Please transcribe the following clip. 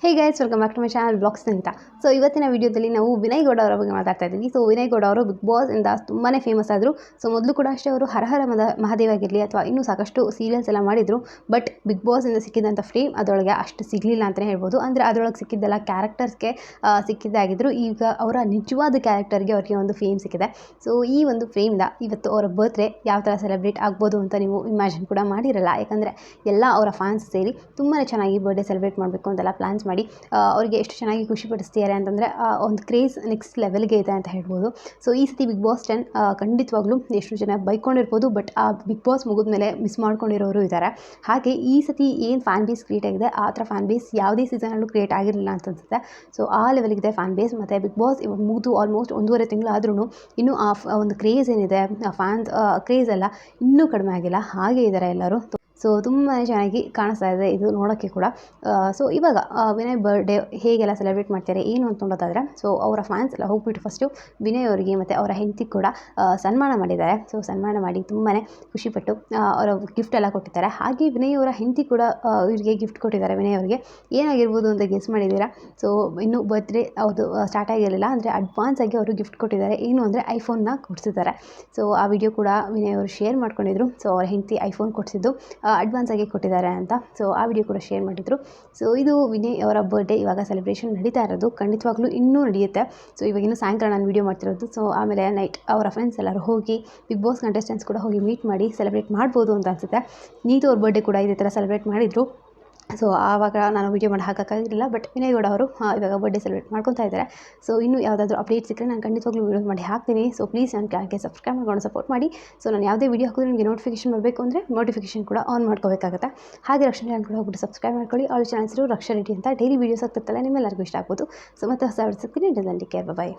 Hey guys, welcome back to my channel blogs ಅಂತ. So ಇವತ್ತಿನ ವಿಡಿಯೋದಲ್ಲಿ ನಾವು ವಿನಯ್ ಗೌಡ ಅವರ ಬಗ್ಗೆ ಮಾತಾಡ್ತಾ ಇದ್ದೀವಿ. ಸೊ ವಿನಯ್ ಗೌಡ ಅವರು ಬಿಗ್ ಬಾಸ್ ಇಂದ ತುಂಬಾ ಫೇಮಸ್ ಆದರು. ಸೊ ಮೊದಲು ಕೂಡ ಅಷ್ಟೇ ಅವರು ಹರಹರ ಮಹಾದೇವ ಆಗಿರಲಿ ಅಥವಾ ಇನ್ನೂ ಸಾಕಷ್ಟು ಸೀರಿಯಲ್ಸ್ ಎಲ್ಲ ಮಾಡಿದರು. ಬಟ್ ಬಿಗ್ ಬಾಸಿಂದ ಸಿಕ್ಕಿದಂಥ ಫೇಮ್ ಅದರೊಳಗೆ ಅಷ್ಟು ಸಿಗಲಿಲ್ಲ ಅಂತಲೇ ಹೇಳ್ಬೋದು. ಅಂದರೆ ಅದರೊಳಗೆ ಸಿಕ್ಕಿದ್ದೆಲ್ಲ ಕ್ಯಾರೆಕ್ಟರ್ಸ್ಗೆ ಸಿಕ್ಕಿದ್ದಾಗಿದ್ದರು. ಈಗ ಅವರ ನಿಜವಾದ ಕ್ಯಾರೆಕ್ಟರ್ಗೆ ಅವರಿಗೆ ಒಂದು ಫೇಮ್ ಸಿಕ್ಕಿದೆ. ಸೊ ಈ ಒಂದು ಫೇಮ್ದ ಇವತ್ತು ಅವರ ಬರ್ತ್ಡೇ ಯಾವ ಥರ ಸೆಲೆಬ್ರೇಟ್ ಆಗ್ಬೋದು ಅಂತ ನೀವು ಇಮ್ಯಾಜಿನ್ ಕೂಡ ಮಾಡಿರಲ್ಲ. ಯಾಕಂದರೆ ಎಲ್ಲ ಅವರ ಫ್ಯಾನ್ಸ್ ಸೇರಿ ತುಂಬಾ ಚೆನ್ನಾಗಿ ಬರ್ಡೇ ಸೆಲೆಬ್ರೇಟ್ ಮಾಡಬೇಕು ಅಂತೆಲ್ಲ ಪ್ಲ್ಯಾನ್ಸ್ ಮಾಡಿ ಅವರಿಗೆ ಎಷ್ಟು ಚೆನ್ನಾಗಿ ಖುಷಿ ಪಡಿಸ್ತಿದ್ದಾರೆ ಅಂತಂದರೆ ಒಂದು ಕ್ರೇಜ್ ನೆಕ್ಸ್ಟ್ ಲೆವೆಲ್ಗೆ ಇದೆ ಅಂತ ಹೇಳ್ಬೋದು. ಸೊ ಈ ಸತಿ ಬಿಗ್ ಬಾಸ್ 10 ಖಂಡಿತವಾಗ್ಲೂ ಎಷ್ಟು ಜನ ಬೈಕೊಂಡಿರ್ಬೋದು, ಬಟ್ ಆ ಬಿಗ್ ಬಾಸ್ ಮುಗಿದ ಮೇಲೆ ಮಿಸ್ ಮಾಡ್ಕೊಂಡಿರೋರು ಇದ್ದಾರೆ. ಹಾಗೆ ಈ ಸತಿ ಏನು ಫ್ಯಾನ್ ಬೇಸ್ ಕ್ರಿಯೇಟ್ ಆಗಿದೆ ಆ ಥರ ಫ್ಯಾನ್ ಬೇಸ್ ಯಾವುದೇ ಸೀಸನಲ್ಲೂ ಕ್ರಿಯೇಟ್ ಆಗಿರಲಿಲ್ಲ ಅಂತ ಅನ್ಸುತ್ತೆ. ಸೊ ಆ ಲೆವೆಲ್ಗಿದೆ ಫ್ಯಾನ್ ಬೇಸ್. ಮತ್ತು ಬಿಗ್ ಬಾಸ್ ಇವಾಗ ಮುಗಿದು ಆಲ್ಮೋಸ್ಟ್ 1.5 ತಿಂಗಳು ಆದ್ರೂ ಇನ್ನೂ ಆ ಒಂದು ಕ್ರೇಜ್ ಏನಿದೆ, ಫ್ಯಾನ್ಸ್ ಕ್ರೇಜ್ ಎಲ್ಲ ಇನ್ನೂ ಕಡಿಮೆ ಆಗಿಲ್ಲ, ಹಾಗೆ ಇದ್ದಾರೆ ಎಲ್ಲರೂ. ಸೊ ತುಂಬಾ ಚೆನ್ನಾಗಿ ಕಾಣಿಸ್ತಾ ಇದೆ ಇದು ನೋಡೋಕ್ಕೆ ಕೂಡ. ಸೊ ಇವಾಗ ವಿನಯ್ ಬರ್ಡೇ ಹೇಗೆಲ್ಲ ಸೆಲೆಬ್ರೇಟ್ ಮಾಡ್ತಾರೆ ಏನು ಅಂತ ನೋಡೋದಾದರೆ, ಸೊ ಅವರ ಫ್ಯಾನ್ಸ್ ಎಲ್ಲ ಹೋಗ್ಬಿಟ್ಟು ಫಸ್ಟು ವಿನಯ್ ಅವರಿಗೆ ಮತ್ತು ಅವರ ಹೆಂಡತಿ ಕೂಡ ಸನ್ಮಾನ ಮಾಡಿದ್ದಾರೆ. ಸೊ ಸನ್ಮಾನ ಮಾಡಿ ತುಂಬಾ ಖುಷಿಪಟ್ಟು ಅವರ ಗಿಫ್ಟ್ ಎಲ್ಲ ಕೊಟ್ಟಿದ್ದಾರೆ. ಹಾಗೆ ವಿನಯ್ ಅವರ ಹೆಂಡತಿ ಕೂಡ ಇವರಿಗೆ ಗಿಫ್ಟ್ ಕೊಟ್ಟಿದ್ದಾರೆ. ವಿನಯ್ ಅವರಿಗೆ ಏನಾಗಿರ್ಬೋದು ಅಂತ ಗೆಸ್ ಮಾಡಿದ್ದೀರಾ? ಸೊ ಇನ್ನೂ ಬರ್ತ್ಡೇ ಅವ್ರದ್ದು ಸ್ಟಾರ್ಟ್ ಆಗಿರಲಿಲ್ಲ, ಅಂದರೆ ಅಡ್ವಾನ್ಸ್ ಆಗಿ ಅವರು ಗಿಫ್ಟ್ ಕೊಟ್ಟಿದ್ದಾರೆ. ಏನು ಅಂದರೆ ಐಫೋನ್ನ ಕೊಡಿಸಿದ್ದಾರೆ. ಸೊ ಆ ವಿಡಿಯೋ ಕೂಡ ವಿನಯ್ ಅವರು ಶೇರ್ ಮಾಡ್ಕೊಂಡಿದ್ರು. ಸೊ ಅವರ ಹೆಂಡತಿ ಐಫೋನ್ ಕೊಡಿಸಿದ್ದು ಅಡ್ವಾನ್ಸ್ ಆಗಿ ಕೊಟ್ಟಿದ್ದಾರೆ ಅಂತ. ಸೊ ಆ ವಿಡಿಯೋ ಕೂಡ ಶೇರ್ ಮಾಡಿದರು. ಸೊ ಇದು ವಿನಯ್ ಅವರ ಬರ್ಡೇ ಇವಾಗ ಸೆಲೆಬ್ರೇಷನ್ ನಡೀತಾ ಇರೋದು. ಖಂಡಿತವಾಗ್ಲೂ ಇನ್ನೂ ನಡೆಯುತ್ತೆ. ಸೊ ಇವಾಗ ಇನ್ನೂ ಸಾಯಂಕಾಲ ನಾನು ವಿಡಿಯೋ ಮಾಡ್ತಿರೋದು. ಸೊ ಆಮೇಲೆ ನೈಟ್ ಅವರ ಫ್ರೆಂಡ್ಸ್ ಎಲ್ಲರೂ ಹೋಗಿ ಬಿಗ್ ಬಾಸ್ ಕಂಟೆಸ್ಟೆಂಟ್ಸ್ ಕೂಡ ಹೋಗಿ ಮೀಟ್ ಮಾಡಿ ಸೆಲೆಬ್ರೇಟ್ ಮಾಡ್ಬೋದು ಅಂತ ಅನಿಸುತ್ತೆ. ನೀತು ಅವ್ರ ಬರ್ಡೇ ಕೂಡ ಇದೇ ಥರ ಸೆಲೆಬ್ರೇಟ್ ಮಾಡಿದರು. ಸೊ ಆವಾಗ ನಾನು ವೀಡಿಯೋ ಮಾಡಿ ಹಾಕೋಕ್ಕಾಗಿರಲಿಲ್ಲ. ಬಟ್ ವಿನಯ್ ಗೌಡ ಅವರು ಇವಾಗ ಬರ್ಡೇ ಸೆಲೆಬ್ರೇಟ್ ಮಾಡ್ಕೊತಾ ಇದ್ದಾರೆ. ಸೊ ಇನ್ನೂ ಯಾವುದಾದ್ರೂ ಅಪ್ಡೇಟ್ ಸಿಕ್ಕರೆ ನಾನು ಖಂಡಿತವಾಗ್ಲೂ ವೀಡಿಯೋ ಮಾಡಿ ಹಾಕ್ತೀನಿ. ಸೊ ಪ್ಲೀಸ್ ನನ್ನ ಚಾನಲ್ಗೆ ಸಬ್ಸ್ಕ್ರೈಬ್ ಮಾಡ್ಕೊಂಡು ಸಪೋರ್ಟ್ ಮಾಡಿ. ಸೊ ನಾನು ಯಾವುದೇ ವೀಡಿಯೋ ಹಾಕಿದ್ರೆ ನಿಮಗೆ ನೋಟಿಫಿಕೇಶನ್ ಬರಬೇಕು ಅಂದರೆ ನೋಟಿಫಿಕೇಶನ್ ಕೂಡ ಆನ್ ಮಾಡ್ಕೋಬೇಕಾಗುತ್ತೆ. ಹಾಗೆ ರಕ್ಷಣೆ ಚಾನಲ್ ಕೂಡ ಹೋಗ್ಬಿಟ್ಟು ಸಬ್ಸ್ಕ್ರೈಬ್ ಮಾಡ್ಕೊಳ್ಳಿ. ಅವ್ರ ಚಾನಲ್ ಹೆಸರು ರಕ್ಷಾ ರೆಡ್ಡಿ ಅಂತ. ಡೈಲಿ ವೀಡಿಯೋಸ್ ಆಗ್ತಿರ್ತಲ್ಲ, ನಿಮ್ಮೆಲ್ಲರಿಗೂ ಇಷ್ಟ ಆಗ್ಬೋದು. ಸೊ ಮತ್ತೆ ಹೊಸ ಸಿಗ್ತೀನಿ. ಟೇಕ್ ಕೇರ್, ಬಾಯ್.